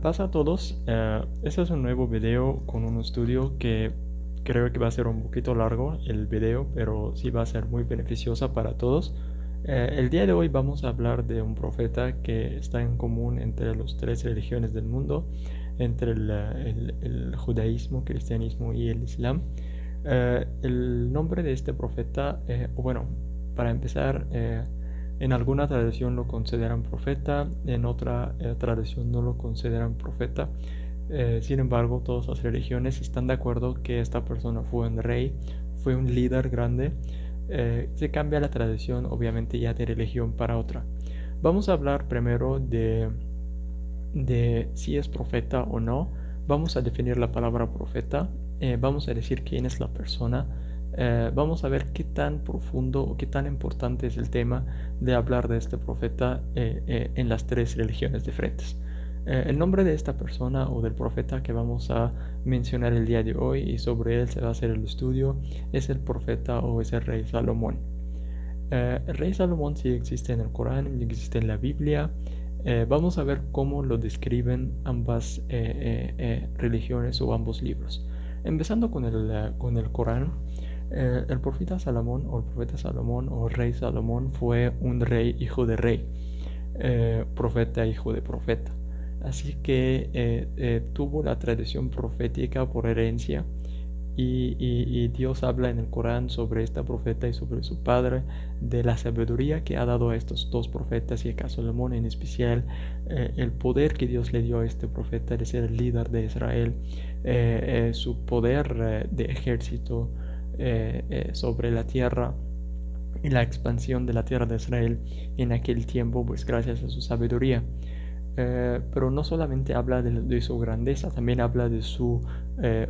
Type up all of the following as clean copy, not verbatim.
pasa a todos? Este es un nuevo video con un estudio que creo que va a ser un poquito largo el video, pero sí va a ser muy beneficiosa para todos. El día de hoy vamos a hablar de un profeta que está en común entre las tres religiones del mundo, entre el judaísmo, cristianismo y el islam. El nombre de este profeta, bueno, para empezar, en alguna tradición lo consideran profeta, en otra tradición no lo consideran profeta. Sin embargo, todas las religiones están de acuerdo que esta persona fue un rey, fue un líder grande. Se cambia la tradición, obviamente, ya de religión para otra. Vamos a hablar primero de si es profeta o no. Vamos a definir la palabra profeta. Vamos a decir quién es la persona. Vamos a ver qué tan profundo o qué tan importante es el tema de hablar de este profeta en las tres religiones diferentes. El nombre de esta persona o del profeta que vamos a mencionar el día de hoy y sobre él se va a hacer el estudio es el profeta o es el rey Salomón. El rey Salomón sí existe en el Corán, existe en la Biblia. Vamos a ver cómo lo describen ambas religiones o ambos libros. Empezando con el Corán, el profeta Salomón o el profeta Salomón o el rey Salomón fue un rey hijo de rey, profeta hijo de profeta. Así que tuvo la tradición profética por herencia y Dios habla en el Corán sobre esta profeta y sobre su padre, de la sabiduría que ha dado a estos dos profetas y a Salomón en especial, el poder que Dios le dio a este profeta de ser el líder de Israel, su poder de ejército sobre la tierra y la expansión de la tierra de Israel en aquel tiempo, pues gracias a su sabiduría. Pero no solamente habla de su grandeza, también habla de su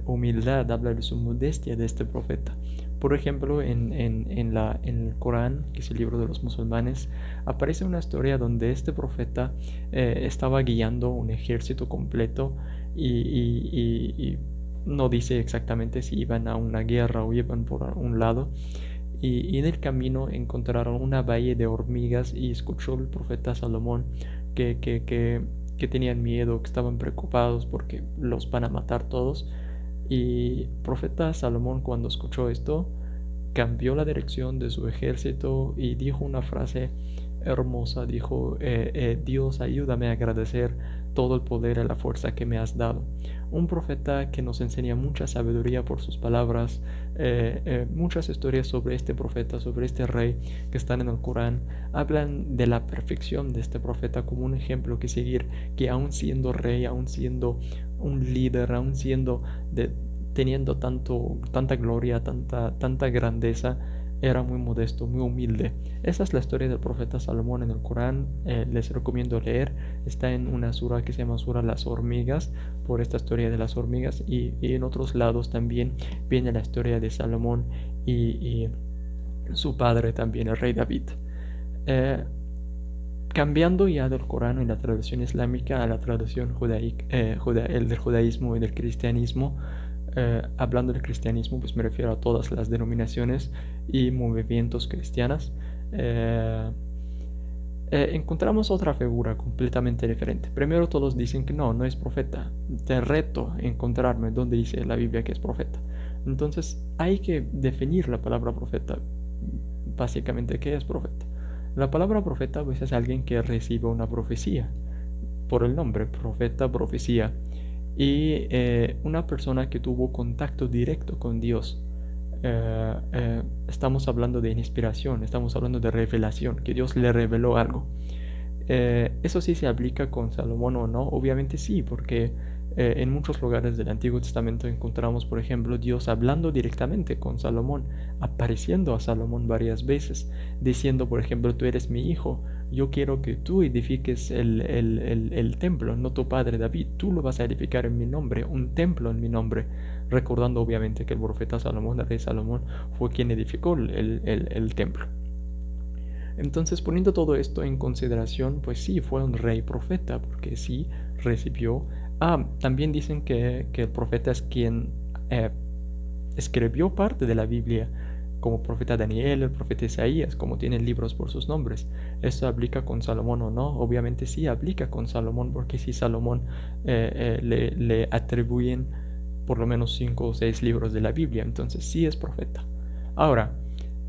humildad, habla de su modestia de este profeta. Por ejemplo, en el Corán, que es el libro de los musulmanes, aparece una historia donde este profeta estaba guiando un ejército completo y no dice exactamente si iban a una guerra o iban por un lado. Y en el camino encontraron una valle de hormigas y escuchó el profeta Salomón que tenían miedo, que estaban preocupados porque los van a matar todos. Y el profeta Salomón, cuando escuchó esto, cambió la dirección de su ejército y dijo una frase hermosa. Dijo, Dios, ayúdame a agradecer todo el poder y la fuerza que me has dado. Un profeta que nos enseña mucha sabiduría por sus palabras. Muchas historias sobre este profeta, sobre este rey que están en el Corán, hablan de la perfección de este profeta como un ejemplo que seguir, que aún siendo rey, aún siendo un líder, aún siendo teniendo tanta gloria, tanta grandeza, era muy modesto, muy humilde. Esa es la historia del profeta Salomón en el Corán. Les recomiendo leer. Está en una sura que se llama Sura Las Hormigas, por esta historia de las hormigas. Y en otros lados también viene la historia de Salomón y su padre también, el rey David. Eh, Cambiando ya del Corán y la tradición islámica a la tradición el del judaísmo y del cristianismo. Hablando del cristianismo, pues me refiero a todas las denominaciones y movimientos cristianas. Eh, Encontramos otra figura completamente diferente. Primero todos dicen que no es profeta. Te reto a encontrarme donde dice la Biblia que es profeta. Entonces hay que definir la palabra profeta. Básicamente, ¿qué es profeta? La palabra profeta pues es alguien que recibe una profecía, por el nombre, profeta, profecía, y una persona que tuvo contacto directo con Dios. Estamos hablando de inspiración, estamos hablando de revelación, que Dios le reveló algo. Eso sí se aplica con Salomón o no, obviamente sí, porque en muchos lugares del Antiguo Testamento encontramos, por ejemplo, Dios hablando directamente con Salomón, apareciendo a Salomón varias veces, diciendo, por ejemplo, tú eres mi hijo, yo quiero que tú edifiques el templo, no tu padre David, tú lo vas a edificar en mi nombre, un templo en mi nombre, recordando obviamente que el profeta Salomón, el rey Salomón, fue quien edificó el templo. Entonces, poniendo todo esto en consideración, pues sí, fue un rey profeta, porque sí recibió. También dicen que el profeta es quien escribió parte de la Biblia. como profeta Daniel, el profeta Isaías, como tienen libros por sus nombres. ¿Esto aplica con Salomón o no? Obviamente sí aplica con Salomón, porque si Salomón le atribuyen por lo menos 5 o 6 libros de la Biblia, entonces sí es profeta. Ahora,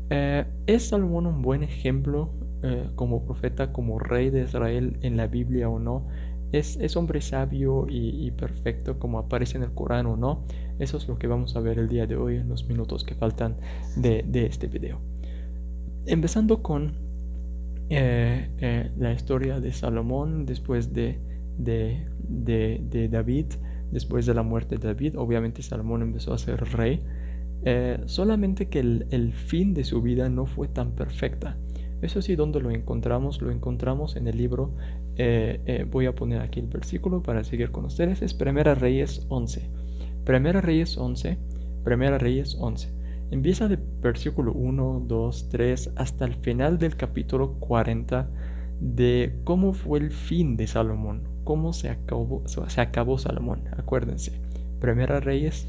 ¿es Salomón un buen ejemplo como profeta, como rey de Israel en la Biblia o no? ¿Es hombre sabio y perfecto como aparece en el Corán o no? Eso es lo que vamos a ver el día de hoy en los minutos que faltan de este video. Empezando con la historia de Salomón después de David, después de la muerte de David. Obviamente Salomón empezó a ser rey, solamente que el fin de su vida no fue tan perfecta. Eso sí, ¿dónde lo encontramos? Lo encontramos en el libro, voy a poner aquí el versículo para seguir con ustedes, es Primera Reyes 11. Primera Reyes 11, Primera Reyes 11. Empieza de versículo 1, 2, 3 hasta el final del capítulo 40 de cómo fue el fin de Salomón, cómo se acabó Salomón. Acuérdense, Primera Reyes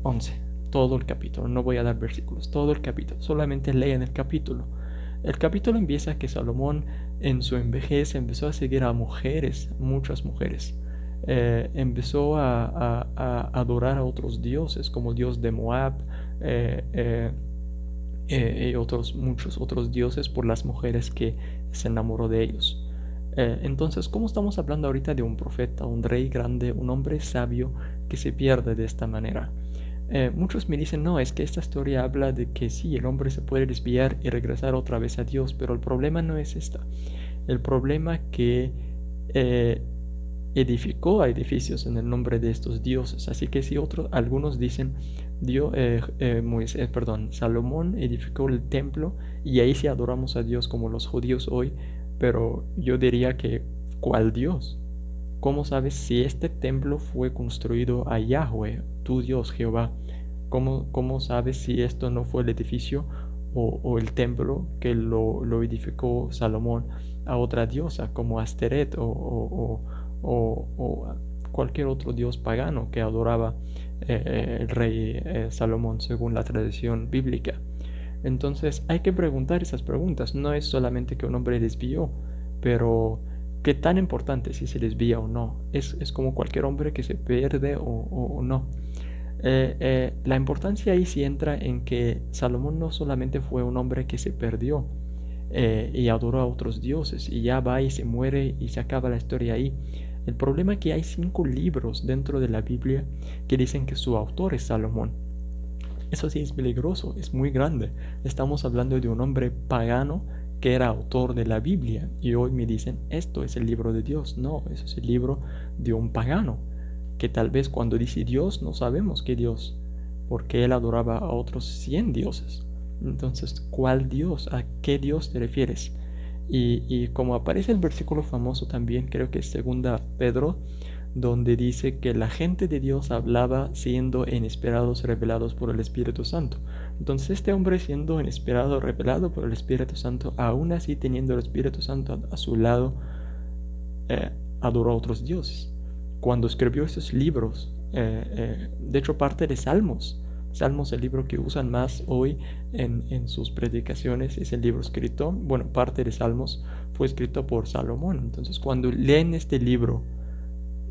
11, todo el capítulo. No voy a dar versículos, todo el capítulo. Solamente lean el capítulo. El capítulo empieza que Salomón en su vejez empezó a seguir a mujeres, muchas mujeres. Empezó a adorar a otros dioses como el dios de Moab y muchos otros dioses por las mujeres que se enamoró de ellos. Entonces, ¿cómo estamos hablando ahorita de un profeta, un rey grande, un hombre sabio que se pierde de esta manera? Muchos me dicen, no, es que esta historia habla de que sí, el hombre se puede desviar y regresar otra vez a Dios, pero el problema no es esta. El problema que edificó a edificios en el nombre de estos dioses. Así que si algunos dicen, Salomón edificó el templo y ahí sí adoramos a Dios como los judíos hoy, pero yo diría que, ¿cuál Dios? ¿Cómo sabes si este templo fue construido a Yahweh, tu Dios Jehová? ¿Cómo sabes si esto no fue el edificio o el templo que lo edificó Salomón a otra diosa como Asteret o cualquier otro dios pagano que adoraba el rey Salomón según la tradición bíblica? Entonces hay que preguntar esas preguntas. No es solamente que un hombre desvió, pero ¿qué tan importante si se desvía o no? Es como cualquier hombre que se pierde o no. La importancia ahí sí entra en que Salomón no solamente fue un hombre que se perdió y adoró a otros dioses y ya va y se muere y se acaba la historia ahí. El problema es que hay 5 libros dentro de la Biblia que dicen que su autor es Salomón. Eso sí es peligroso, es muy grande. Estamos hablando de un hombre pagano que era autor de la Biblia y hoy me dicen, esto es el libro de Dios. No, eso es el libro de un pagano, que tal vez cuando dice Dios no sabemos qué Dios, porque él adoraba a otros 100 dioses. Entonces, ¿cuál Dios? ¿A qué Dios te refieres? Y como aparece el versículo famoso también, creo que es 2 Pedro, donde dice que la gente de Dios hablaba siendo inesperados, revelados por el Espíritu Santo. Entonces este hombre siendo inesperado, revelado por el Espíritu Santo, aún así teniendo el Espíritu Santo a su lado, adoró a otros dioses. Cuando escribió esos libros, de hecho parte de Salmos, Salmos, el libro que usan más hoy en sus predicaciones, es el libro escrito, bueno, parte de Salmos fue escrito por Salomón. Entonces cuando leen este libro,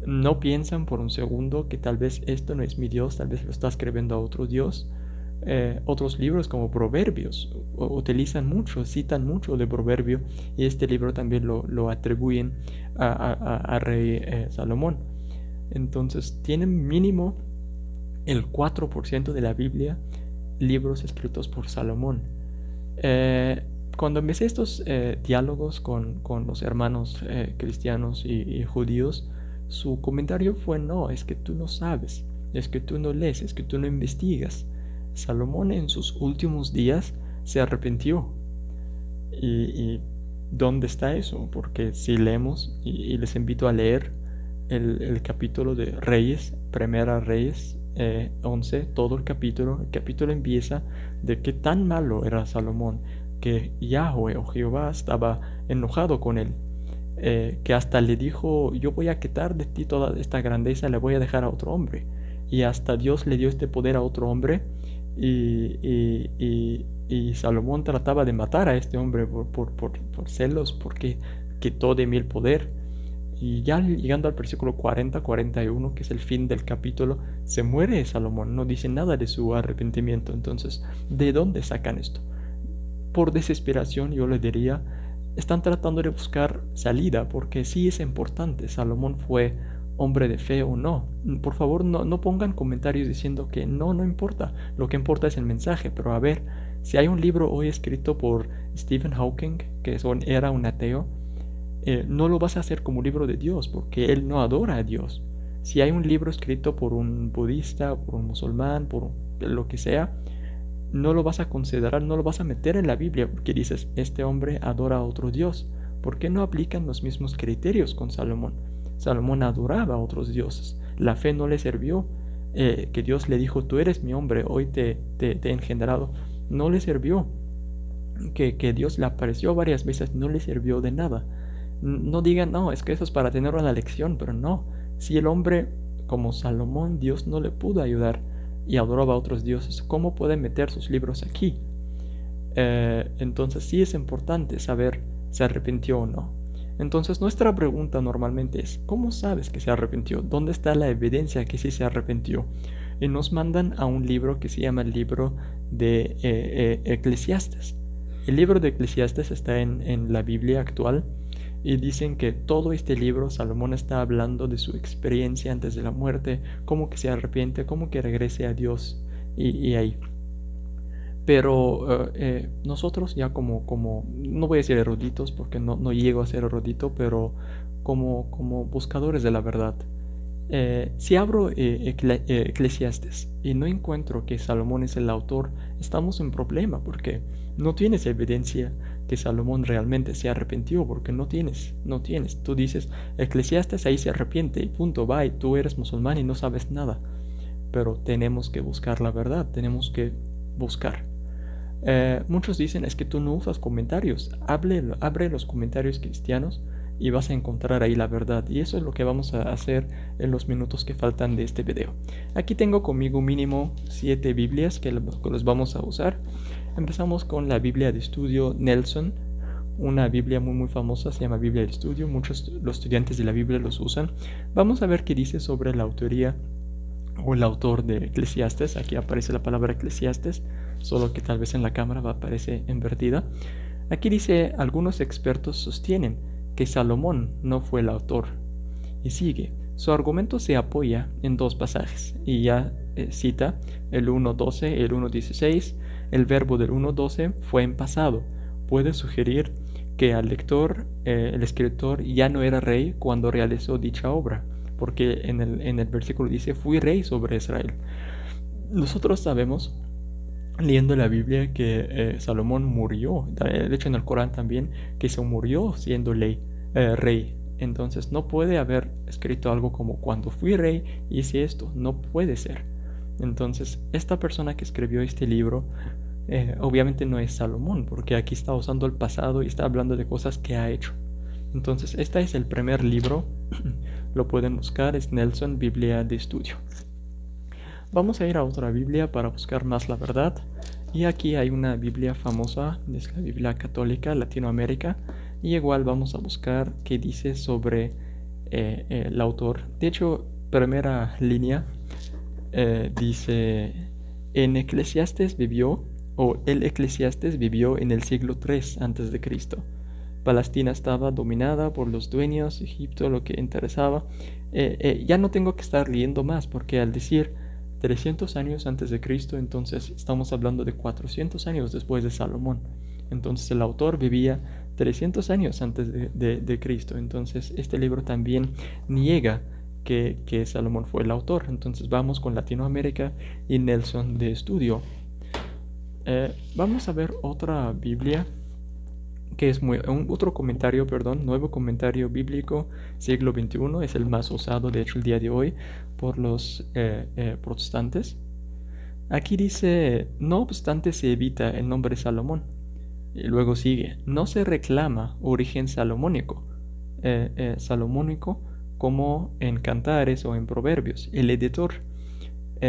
no piensan por un segundo que tal vez esto no es mi Dios, tal vez lo está escribiendo a otro Dios. Otros libros como Proverbios utilizan mucho, citan mucho de Proverbio y este libro también lo atribuyen a rey Salomón. Entonces tienen mínimo el 4% de la Biblia libros escritos por Salomón. Cuando empecé estos diálogos con los hermanos cristianos y judíos, su comentario fue, no, es que tú no sabes, es que tú no lees, es que tú no investigas. Salomón en sus últimos días se arrepintió. ¿Y dónde está eso? Porque si leemos, y les invito a leer el capítulo de Reyes, Primera Reyes 11, todo el capítulo empieza de qué tan malo era Salomón, que Yahweh o Jehová estaba enojado con él. Que hasta le dijo, yo voy a quitar de ti toda esta grandeza, le voy a dejar a otro hombre. Y hasta Dios le dio este poder a otro hombre Y Salomón trataba de matar a este hombre por celos, porque quitó de mí el poder. Y ya llegando al versículo 40-41, que es el fin del capítulo, se muere Salomón, no dice nada de su arrepentimiento. Entonces, ¿de dónde sacan esto? Por desesperación, yo le diría, están tratando de buscar salida, porque sí es importante, Salomón fue hombre de fe o no. Por favor, no pongan comentarios diciendo que no importa, lo que importa es el mensaje. Pero a ver, si hay un libro hoy escrito por Stephen Hawking, que era un ateo, no lo vas a hacer como libro de Dios, porque él no adora a Dios. Si hay un libro escrito por un budista, por un musulmán, por lo que sea, no lo vas a considerar, no lo vas a meter en la Biblia, porque dices, este hombre adora a otro Dios. ¿Por qué no aplican los mismos criterios con Salomón? Salomón adoraba a otros dioses. La fe no le sirvió. Que Dios le dijo, tú eres mi hombre, hoy te he engendrado. No le sirvió. Que Dios le apareció varias veces, no le sirvió de nada. No digan, no, es que eso es para tener una lección, pero no. Si el hombre, como Salomón, Dios no le pudo ayudar y adoraba a otros dioses, ¿cómo puede meter sus libros aquí? Entonces sí es importante saber si arrepintió o no. Entonces nuestra pregunta normalmente es, ¿cómo sabes que se arrepintió? ¿Dónde está la evidencia que sí se arrepintió? Y nos mandan a un libro que se llama el libro de Eclesiastes. El libro de Eclesiastes está en la Biblia actual. Y dicen que todo este libro, Salomón está hablando de su experiencia antes de la muerte, cómo que se arrepiente, cómo que regrese a Dios y ahí. Pero nosotros ya no voy a decir eruditos porque no llego a ser erudito, pero como buscadores de la verdad. Si abro Eclesiastes y no encuentro que Salomón es el autor, estamos en problema porque no tienes evidencia que Salomón realmente se arrepintió, porque no tienes. Tú dices, Eclesiastes ahí se arrepiente y punto, va, y tú eres musulmán y no sabes nada. Pero tenemos que buscar la verdad, tenemos que buscar. Muchos dicen, es que tú no usas comentarios, abre los comentarios cristianos y vas a encontrar ahí la verdad. Y eso es lo que vamos a hacer en los minutos que faltan de este video. Aquí tengo conmigo mínimo 7 Biblias que los vamos a usar. Empezamos con la Biblia de estudio Nelson, una Biblia muy famosa, se llama Biblia de estudio. Muchos los estudiantes de la Biblia los usan. Vamos a ver qué dice sobre la autoría o el autor de Eclesiastes. Aquí aparece la palabra Eclesiastes, solo que tal vez en la cámara aparece invertida. Aquí dice, algunos expertos sostienen que Salomón no fue el autor. Y sigue, su argumento se apoya en 2 pasajes, y ya cita el 1.12 y el 1.16. El verbo del 1.12 fue en pasado. Puede sugerir que al lector, el escritor ya no era rey cuando realizó dicha obra, porque en el versículo dice, fui rey sobre Israel. Nosotros sabemos, leyendo la Biblia, que Salomón murió. De hecho, en el Corán también, que se murió siendo rey. Entonces, no puede haber escrito algo como, cuando fui rey, hice esto. No puede ser. Entonces, esta persona que escribió este libro, obviamente no es Salomón, porque aquí está usando el pasado y está hablando de cosas que ha hecho. Entonces, este es el primer libro. Lo pueden buscar, es Nelson, Biblia de estudio. Vamos a ir a otra Biblia para buscar más la verdad. Y aquí hay una Biblia famosa, es la Biblia católica, Latinoamérica. Y igual vamos a buscar qué dice sobre el autor. De hecho, primera línea dice, el Eclesiastes vivió en el siglo III a.C. Palestina estaba dominada por los dueños, Egipto lo que interesaba. Ya no tengo que estar leyendo más, porque al decir 300 años antes de Cristo, entonces estamos hablando de 400 años después de Salomón. Entonces el autor vivía 300 años antes de Cristo. Entonces este libro también niega que Salomón fue el autor. Entonces vamos con Latinoamérica y Nelson de estudio. Vamos a ver otra Biblia, que es otro comentario, nuevo comentario bíblico, siglo XXI, es el más usado, de hecho, el día de hoy por los protestantes. Aquí dice, no obstante se evita el nombre Salomón. Y luego sigue, no se reclama origen salomónico, como en Cantares o en Proverbios. El editor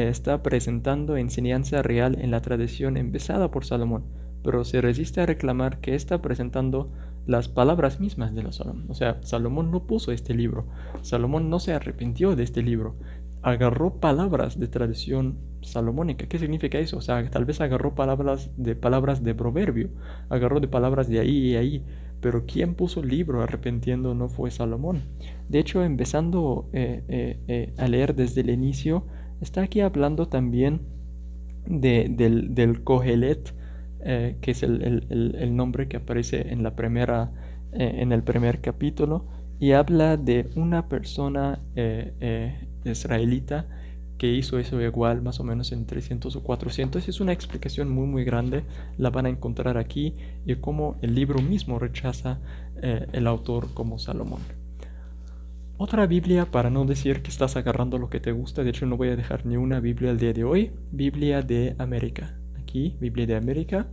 está presentando enseñanza real en la tradición empezada por Salomón, pero se resiste a reclamar que está presentando las palabras mismas de Salomón. O sea, Salomón no puso este libro, Salomón no se arrepintió de este libro, agarró palabras de tradición salomónica. ¿Qué significa eso? O sea, tal vez agarró palabras de proverbio, agarró de palabras de ahí y ahí, pero quien puso el libro arrepintiendo no fue Salomón. De hecho, empezando a leer desde el inicio, está aquí hablando también del Kohelet, que es el nombre que aparece en en el primer capítulo, y habla de una persona israelita que hizo eso igual más o menos en 300 o 400. Es una explicación muy muy grande, la van a encontrar aquí, y cómo el libro mismo rechaza el autor como Salomón. Otra Biblia, para no decir que estás agarrando lo que te gusta, de hecho no voy a dejar ni una Biblia el día de hoy, Biblia de América. Aquí, Biblia de América.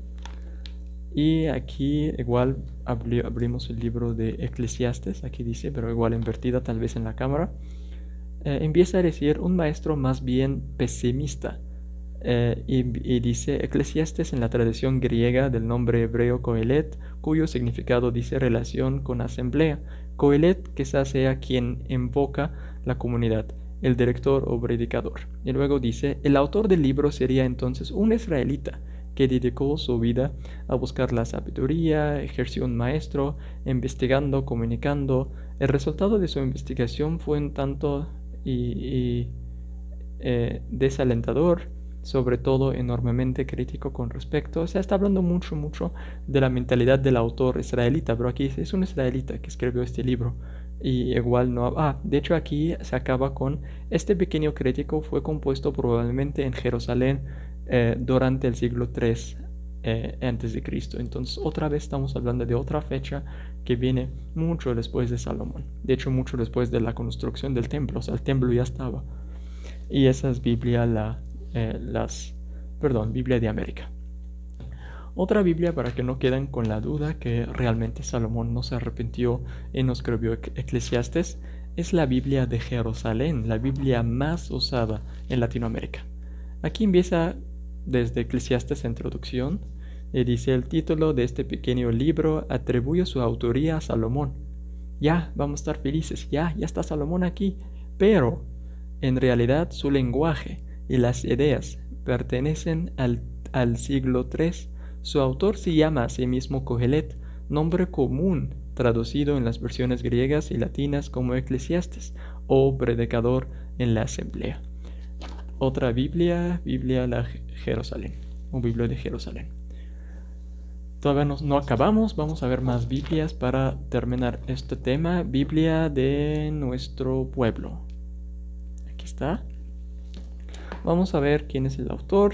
Y aquí igual abrimos el libro de Eclesiastes, aquí dice, pero igual invertida tal vez en la cámara. Empieza a decir un maestro más bien pesimista. Y dice Eclesiastes en la tradición griega del nombre hebreo Kohelet, cuyo significado dice relación con asamblea. Kohelet quizás sea quien invoca la comunidad, el director o predicador. Y luego dice, el autor del libro sería entonces un israelita que dedicó su vida a buscar la sabiduría, ejerció un maestro, investigando, comunicando. El resultado de su investigación fue un tanto desalentador, sobre todo enormemente crítico con respecto, o sea, está hablando mucho de la mentalidad del autor israelita, pero aquí es un israelita que escribió este libro, y igual no... de hecho aquí se acaba con, este pequeño crítico fue compuesto probablemente en Jerusalén durante el siglo III antes de Cristo. Entonces otra vez estamos hablando de otra fecha que viene mucho después de Salomón, de hecho mucho después de la construcción del templo, o sea, el templo ya estaba. Y esa es Biblia Biblia de América. Otra Biblia, para que no queden con la duda que realmente Salomón no se arrepintió y no escribió Eclesiastes, es la Biblia de Jerusalén, la Biblia más usada en Latinoamérica. Aquí empieza desde Eclesiastes introducción y dice: el título de este pequeño libro atribuye su autoría a Salomón. Ya, vamos a estar felices, ya está Salomón aquí, pero en realidad su lenguaje y las ideas pertenecen al siglo III. Su autor se llama a sí mismo Kohelet, nombre común traducido en las versiones griegas y latinas como Eclesiastes o predicador en la asamblea. Otra Biblia, Biblia de Jerusalén, o Biblia de Jerusalén. Todavía no acabamos, vamos a ver más Biblias para terminar este tema. Biblia de nuestro pueblo. Aquí está. Vamos a ver quién es el autor.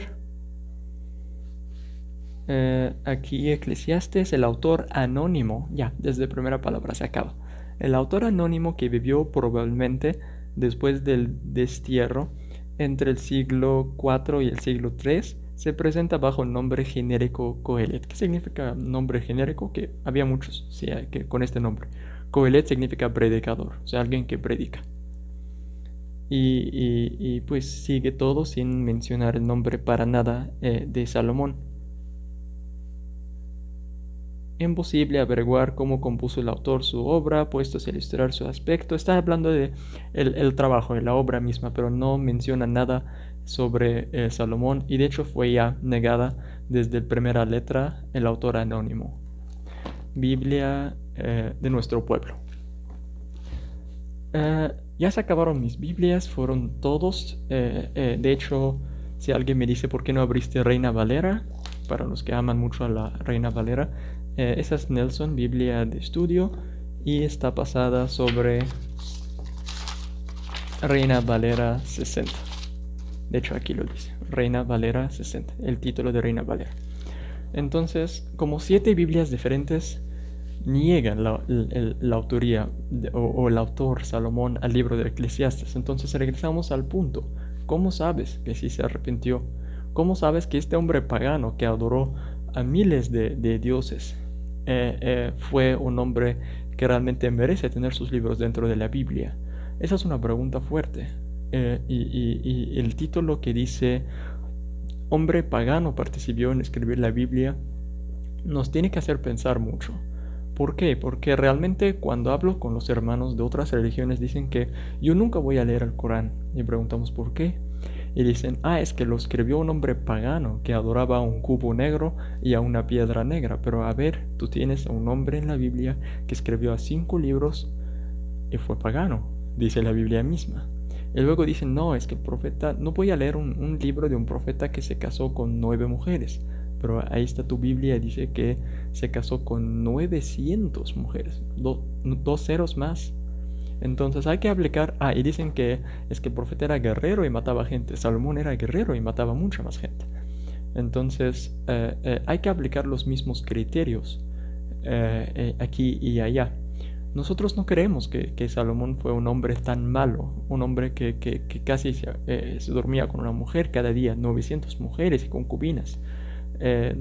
Aquí Eclesiastes, el autor anónimo, ya, desde primera palabra se acaba. El autor anónimo que vivió probablemente después del destierro entre el siglo IV y el siglo III, se presenta bajo el nombre genérico Kohelet. ¿Qué significa nombre genérico? Que había muchos que con este nombre. Kohelet significa predicador, o sea, alguien que predica. Y pues sigue todo sin mencionar el nombre para nada de Salomón. Imposible averiguar cómo compuso el autor su obra, puestos a ilustrar su aspecto. Está hablando de el trabajo, de la obra misma, pero no menciona nada sobre Salomón, y de hecho fue ya negada desde la primera letra el autor anónimo. Biblia de nuestro pueblo. Ya se acabaron mis Biblias, fueron todos. De hecho, si alguien me dice por qué no abriste Reina Valera, para los que aman mucho a la Reina Valera, esa es Nelson, Biblia de estudio, y está basada sobre Reina Valera 60. De hecho aquí lo dice, Reina Valera 60, el título de Reina Valera. Entonces, como 7 Biblias diferentes niegan la autoría o el autor Salomón al libro de Eclesiastes. Entonces regresamos al punto. ¿Cómo sabes que sí se arrepintió? ¿Cómo sabes que este hombre pagano que adoró a miles de dioses fue un hombre que realmente merece tener sus libros dentro de la Biblia? Esa es una pregunta fuerte. y el título que dice hombre pagano participó en escribir la Biblia nos tiene que hacer pensar mucho. ¿Por qué? Porque realmente cuando hablo con los hermanos de otras religiones dicen que yo nunca voy a leer el Corán. Y preguntamos por qué. Y dicen, es que lo escribió un hombre pagano que adoraba a un cubo negro y a una piedra negra. Pero a ver, tú tienes a un hombre en la Biblia que escribió 5 libros y fue pagano, dice la Biblia misma. Y luego dicen, no, es que el profeta, no voy a leer un libro de un profeta que se casó con 9 mujeres. Pero ahí está tu Biblia, dice que se casó con 900 mujeres, 2 ceros más. Entonces hay que aplicar, y dicen que es que el profeta era guerrero y mataba gente, Salomón era guerrero y mataba mucha más gente. Entonces hay que aplicar los mismos criterios aquí y allá. Nosotros no creemos que Salomón fue un hombre tan malo, un hombre que casi se dormía con una mujer cada día, 900 mujeres y concubinas.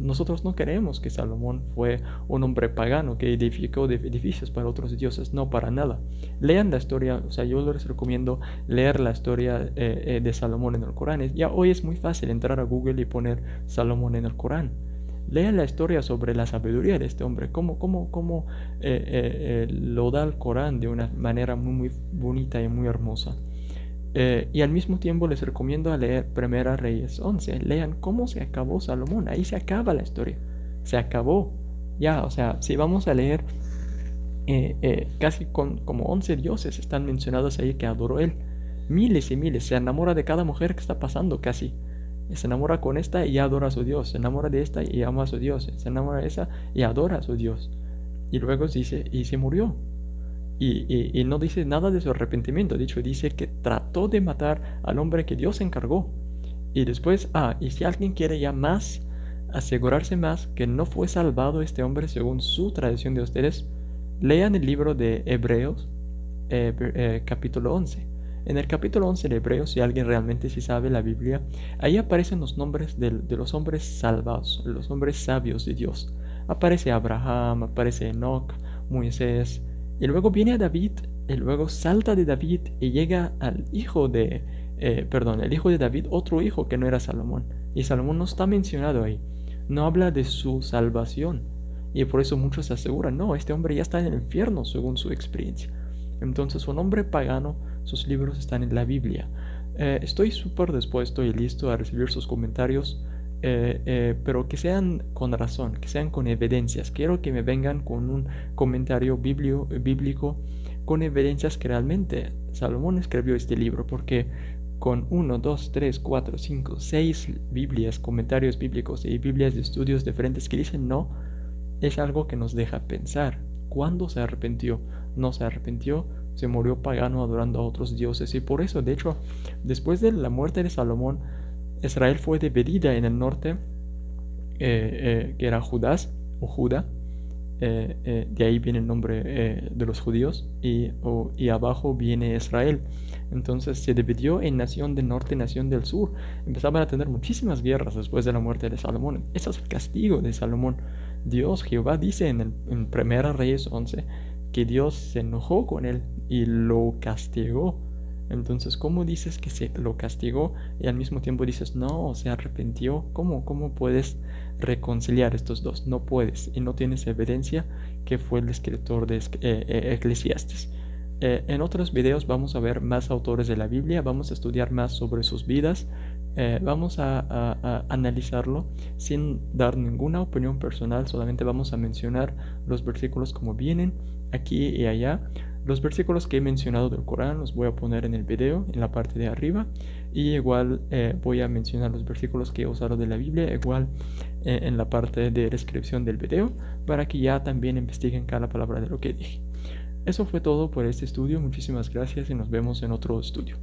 Nosotros no creemos que Salomón fue un hombre pagano que edificó edificios para otros dioses, no, para nada. Lean la historia, o sea, yo les recomiendo leer la historia de Salomón en el Corán. Ya hoy es muy fácil entrar a Google y poner Salomón en el Corán. Lean la historia sobre la sabiduría de este hombre, cómo lo da el Corán de una manera muy, muy bonita y muy hermosa. Y al mismo tiempo les recomiendo a leer Primera Reyes 11. Lean cómo se acabó Salomón. Ahí se acaba la historia. Se acabó. Ya, o sea, si vamos a leer casi como 11 dioses están mencionados ahí que adoró él. Miles y miles. Se enamora de cada mujer que está pasando casi. Se enamora con esta y adora a su Dios. Se enamora de esta y ama a su Dios. Se enamora de esa y adora a su Dios. Y luego dice, y se murió. Y no dice nada de su arrepentimiento. De hecho, dice que trató de matar al hombre que Dios encargó. Y después, y si alguien quiere ya más, asegurarse más que no fue salvado este hombre según su tradición de ustedes, lean el libro de Hebreos, capítulo 11. En el capítulo 11 de Hebreos, si alguien realmente sí sabe la Biblia, ahí aparecen los nombres de los hombres salvados, los hombres sabios de Dios. Aparece Abraham, aparece Enoc, Moisés, y luego viene a David, y luego salta de David y llega al hijo de, el hijo de David, otro hijo que no era Salomón. Y Salomón no está mencionado ahí. No habla de su salvación. Y por eso muchos se aseguran, no, este hombre ya está en el infierno según su experiencia. Entonces, un hombre pagano, sus libros están en la Biblia. Estoy súper dispuesto y listo a recibir sus comentarios, pero que sean con razón, que sean con evidencias. Quiero que me vengan con un comentario bíblico con evidencias que realmente Salomón escribió este libro, porque con 1, 2, 3, 4, 5, 6 Biblias, comentarios bíblicos y Biblias de estudios diferentes que dicen no, es algo que nos deja pensar. ¿Cuándo se arrepintió? No se arrepintió, se murió pagano adorando a otros dioses. Y por eso, de hecho, después de la muerte de Salomón, Israel fue dividida en el norte, que era Judás o Judá. De ahí viene el nombre de los judíos, y abajo viene Israel. Entonces se dividió en nación del norte y nación del sur. Empezaban a tener muchísimas guerras después de la muerte de Salomón. Ese es el castigo de Salomón. Dios, Jehová, dice en Primera Reyes 11 que Dios se enojó con él y lo castigó. Entonces, ¿cómo dices que se lo castigó y al mismo tiempo dices, no, se arrepintió? ¿Cómo puedes reconciliar estos dos? No puedes, y no tienes evidencia que fue el escritor de Eclesiastes. En otros videos vamos a ver más autores de la Biblia, vamos a estudiar más sobre sus vidas, vamos a analizarlo sin dar ninguna opinión personal, solamente vamos a mencionar los versículos como vienen aquí y allá. Los versículos que he mencionado del Corán los voy a poner en el video, en la parte de arriba, y igual voy a mencionar los versículos que he usado de la Biblia, igual en la parte de descripción del video, para que ya también investiguen cada palabra de lo que dije. Eso fue todo por este estudio, muchísimas gracias y nos vemos en otro estudio.